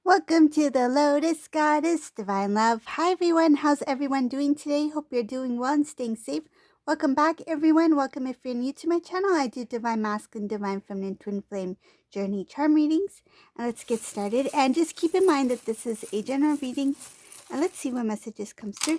Welcome to the Lotus Goddess Divine Love. Hi everyone, how's everyone doing today? Hope you're doing well and staying safe. Welcome back everyone. Welcome if you're new to my channel. I do Divine Masculine, Divine Feminine, Twin Flame Journey Charm readings. And let's get started. And just keep in mind that this is a general reading. And let's see what messages comes through.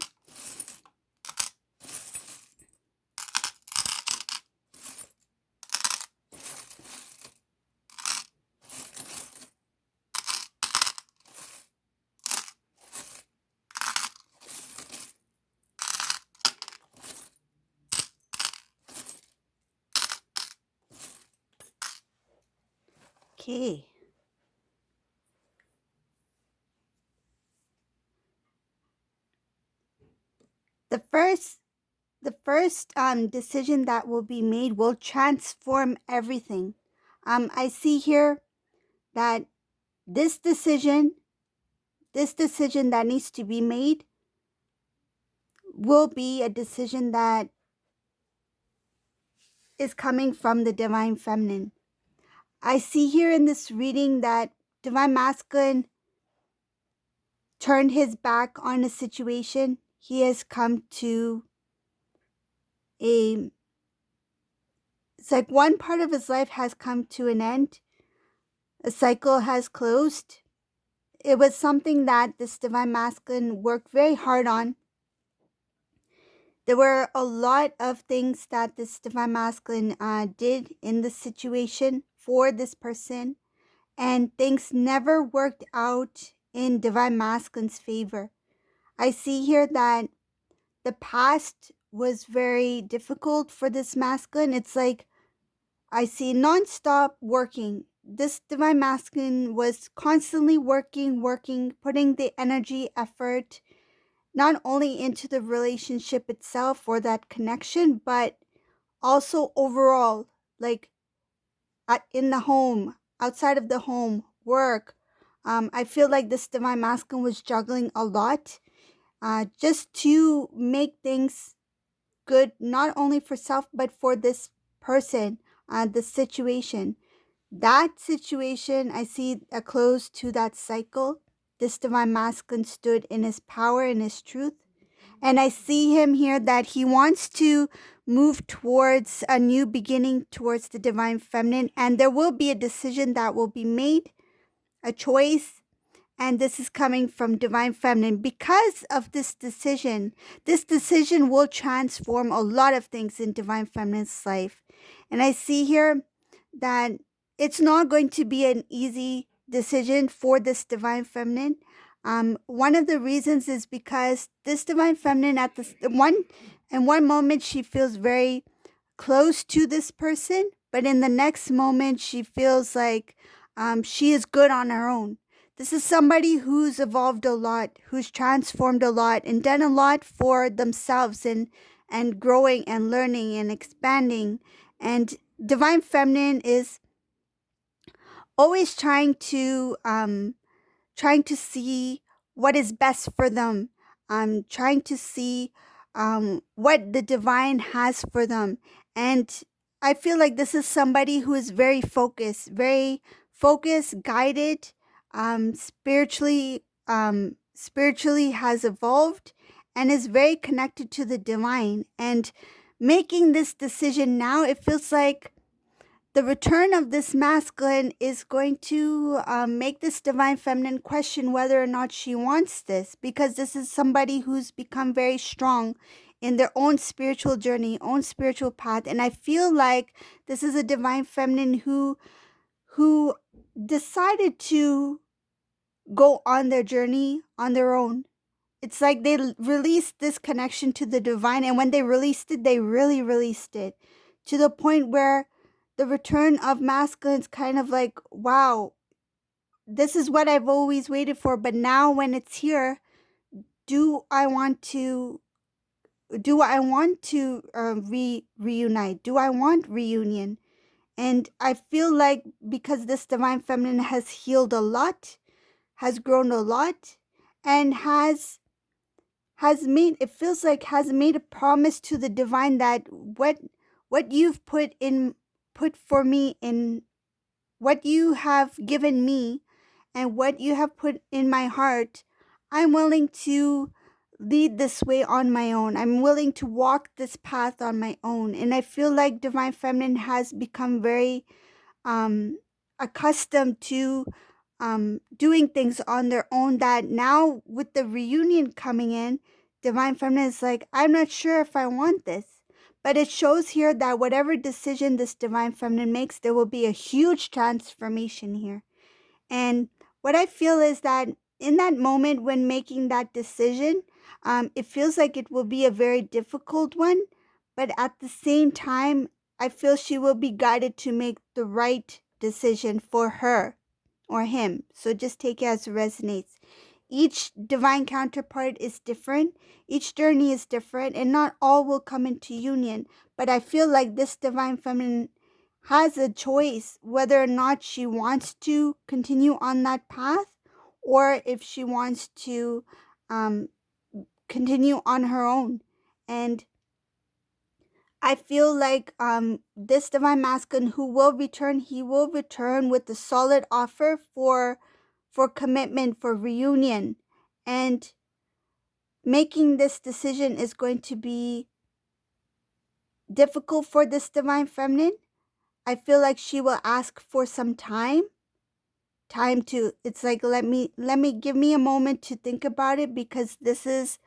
Okay. The first decision that will be made will transform everything. I see here that this decision that needs to be made will be a decision that is coming from the Divine Feminine. I see here in this reading that Divine Masculine turned his back on a situation. He has come to it's like one part of his life has come to an end. A cycle has closed. It was something that this Divine Masculine worked very hard on. There were a lot of things that this Divine Masculine did in this situation for this person, and things never worked out in Divine Masculine's favor. I see here that the past was very difficult for this masculine. It's like I see nonstop working. This Divine Masculine was constantly working, putting the energy, effort, not only into the relationship itself or that connection, but also overall, like in the home, outside of the home, work. I feel like this Divine Masculine was juggling a lot just to make things good, not only for self, but for this person, the situation. That situation, I see a close to that cycle. This Divine Masculine stood in his power and his truth. And I see him here that he wants to move towards a new beginning, towards the Divine Feminine. And there will be a decision that will be made, a choice. And this is coming from Divine Feminine. Because of this decision will transform a lot of things in Divine Feminine's life. And I see here that it's not going to be an easy decision for this Divine Feminine. One of the reasons is because this Divine Feminine in one moment she feels very close to this person, but in the next moment she feels like she is good on her own. This is somebody who's evolved a lot, who's transformed a lot and done a lot for themselves and growing and learning and expanding. And Divine Feminine is always trying to see what is best for them, trying to see what the divine has for them. And I feel like this is somebody who is very focused, guided, spiritually has evolved and is very connected to the divine. And making this decision now, it feels like the return of this masculine is going to make this Divine Feminine question whether or not she wants this, because this is somebody who's become very strong in their own spiritual journey, own spiritual path. And I feel like this is a Divine Feminine who decided to go on their journey on their own. It's like they released this connection to the divine, and when they released it, they really released it to the point where the return of masculine's kind of like, wow, this is what I've always waited for, but now when it's here, do I want to reunite? Do I want reunion? And I feel like because this Divine Feminine has healed a lot, has grown a lot, and has made, it feels like has made a promise to the divine that what you've put for me, in what you have given me and what you have put in my heart, I'm willing to lead this way on my own. I'm willing to walk this path on my own. And I feel like Divine Feminine has become very um, accustomed to doing things on their own, that now with the reunion coming in, Divine Feminine is like, I'm not sure if I want this. But it shows here that whatever decision this Divine Feminine makes, there will be a huge transformation here. And what I feel is that in that moment when making that decision, it feels like it will be a very difficult one. But at the same time, I feel she will be guided to make the right decision for her or him. So just take it as it resonates. Each divine counterpart is different. Each journey is different, and not all will come into union. But I feel like this Divine Feminine has a choice whether or not she wants to continue on that path, or if she wants to continue on her own. And I feel like this Divine Masculine who will return, he will return with a solid offer for commitment, for reunion. And making this decision is going to be difficult for this Divine Feminine. I feel like she will ask for some time to, it's like, let me give me a moment to think about it, because this is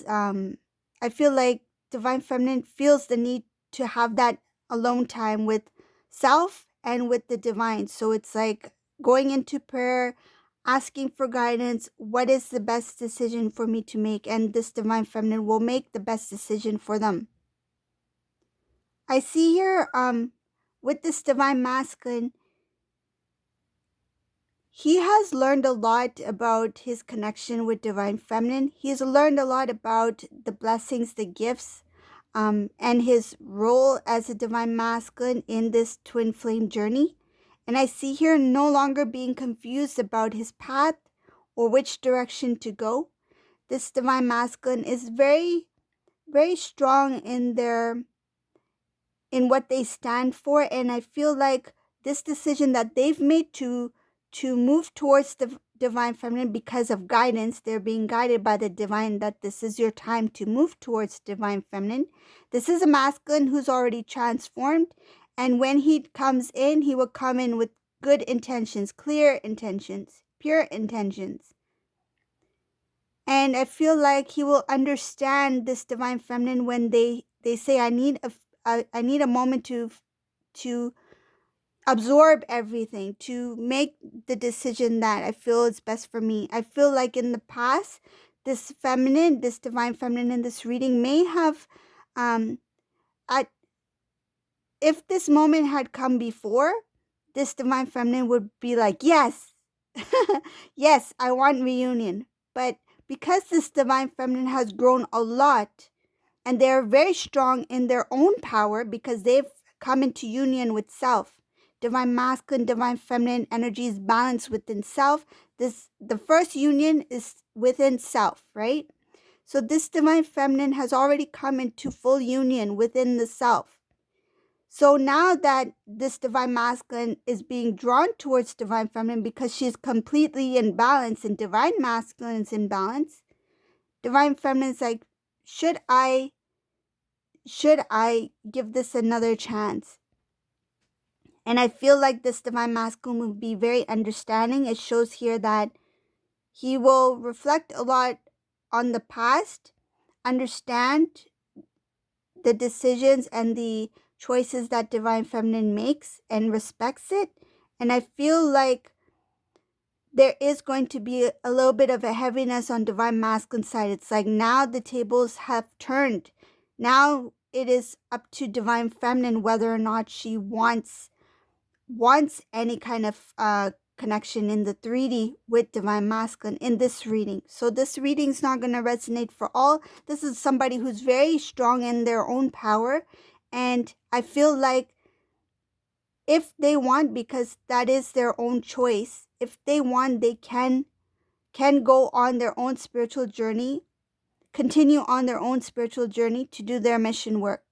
I feel like Divine Feminine feels the need to have that alone time with self and with the divine. So it's like going into prayer, asking for guidance. What is the best decision for me to make? And this Divine Feminine will make the best decision for them. I see here with this Divine Masculine, he has learned a lot about his connection with Divine Feminine. He's learned a lot about the blessings, the gifts, and his role as a Divine Masculine in this twin flame journey. And I see here no longer being confused about his path or which direction to go. This Divine Masculine is very, very strong in what they stand for. And I feel like this decision that they've made to move towards the Divine Feminine because of guidance, they're being guided by the divine, that this is your time to move towards Divine Feminine. This is a masculine who's already transformed, and when he comes in, he will come in with good intentions, clear intentions, pure intentions. And I feel like he will understand this Divine Feminine when they say, I need a moment to absorb everything, to make the decision that I feel is best for me. I feel like in the past, this Divine Feminine in this reading may have, if this moment had come before, this Divine Feminine would be like, yes, yes, I want reunion. But because this Divine Feminine has grown a lot, and they're very strong in their own power because they've come into union with self. Divine Masculine, Divine Feminine energy is balanced within self. The first union is within self, right? So this Divine Feminine has already come into full union within the self. So now that this Divine Masculine is being drawn towards Divine Feminine because she's completely in balance and Divine Masculine is in balance, Divine Feminine is like, should I give this another chance? And I feel like this Divine Masculine will be very understanding. It shows here that he will reflect a lot on the past, understand the decisions and the choices that Divine Feminine makes, and respects it. And I feel like there is going to be a little bit of a heaviness on Divine Masculine side. It's like now the tables have turned. Now it is up to Divine Feminine whether or not she wants any kind of connection in the 3D with Divine Masculine in this reading. So this reading is not going to resonate for all. This is somebody who's very strong in their own power, and I feel like if they want, because that is their own choice, if they want, they can go on their own spiritual journey, continue on their own spiritual journey to do their mission work.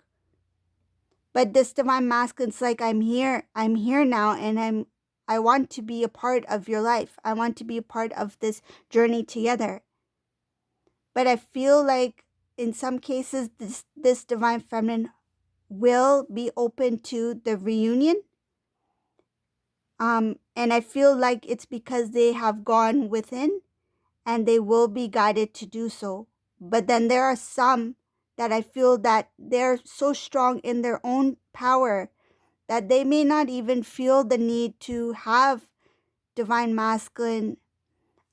But this Divine Masculine's like, I'm here now, and I want to be a part of your life. I want to be a part of this journey together. But I feel like in some cases, this divine feminine will be open to the reunion. And I feel like it's because they have gone within and they will be guided to do so. But then there are some that I feel that they're so strong in their own power that they may not even feel the need to have divine masculine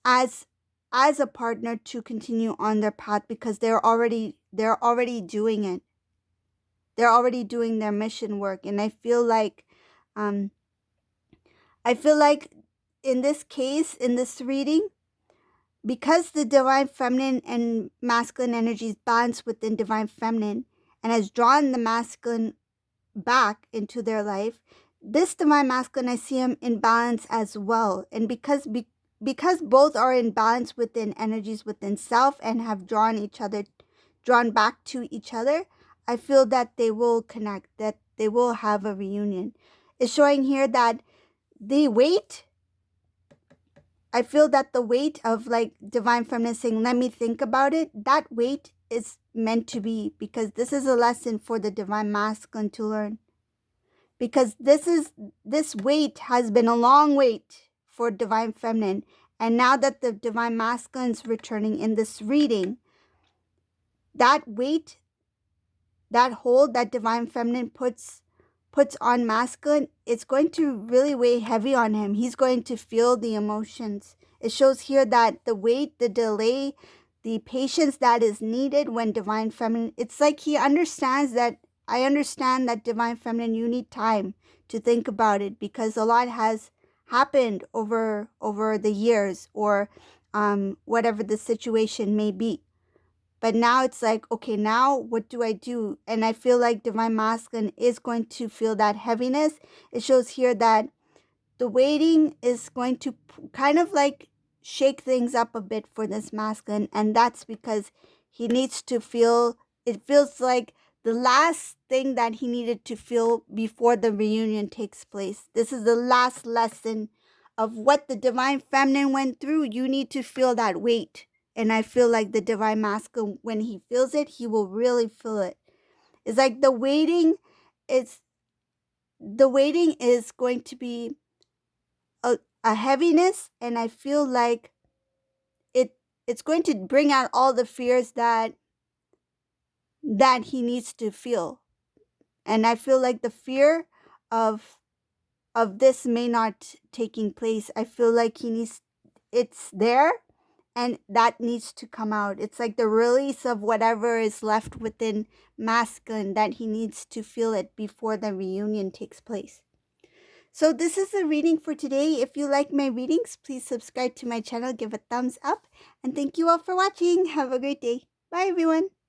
as a partner to continue on their path, because they're already doing it. They're already doing their mission work. And I feel like in this case, in this reading, because the divine feminine and masculine energies balance within divine feminine and has drawn the masculine back into their life, this divine masculine, I see him in balance as well. And because both are in balance within energies within self and have drawn back to each other, I feel that they will connect, that they will have a reunion. It's showing here that I feel that the weight of like divine feminine saying, let me think about it, that weight is meant to be, because this is a lesson for the divine masculine to learn. Because this weight has been a long wait for divine feminine. And now that the divine masculine is returning in this reading, that weight, that hold that divine feminine puts on masculine, it's going to really weigh heavy on him. He's going to feel the emotions. It shows here that the wait, the delay, the patience that is needed when divine feminine, it's like he understands that, I understand that divine feminine, you need time to think about it, because a lot has happened over the years, or whatever the situation may be. But now it's like, okay, now what do I do? And I feel like divine masculine is going to feel that heaviness. It shows here that the waiting is going to kind of like shake things up a bit for this masculine. And that's because he needs to feel, it feels like the last thing that he needed to feel before the reunion takes place. This is the last lesson of what the divine feminine went through. You need to feel that weight. And I feel like the divine masculine, when he feels it, he will really feel it. It's like the waiting is going to be a heaviness, and I feel like it's going to bring out all the fears that he needs to feel. And I feel like the fear of this may not taking place. I feel like it's there, and that needs to come out. It's like the release of whatever is left within masculine, that he needs to feel it before the reunion takes place. So this is the reading for today. If you like my readings, please subscribe to my channel, give a thumbs up, and thank you all for watching. Have a great day. Bye everyone.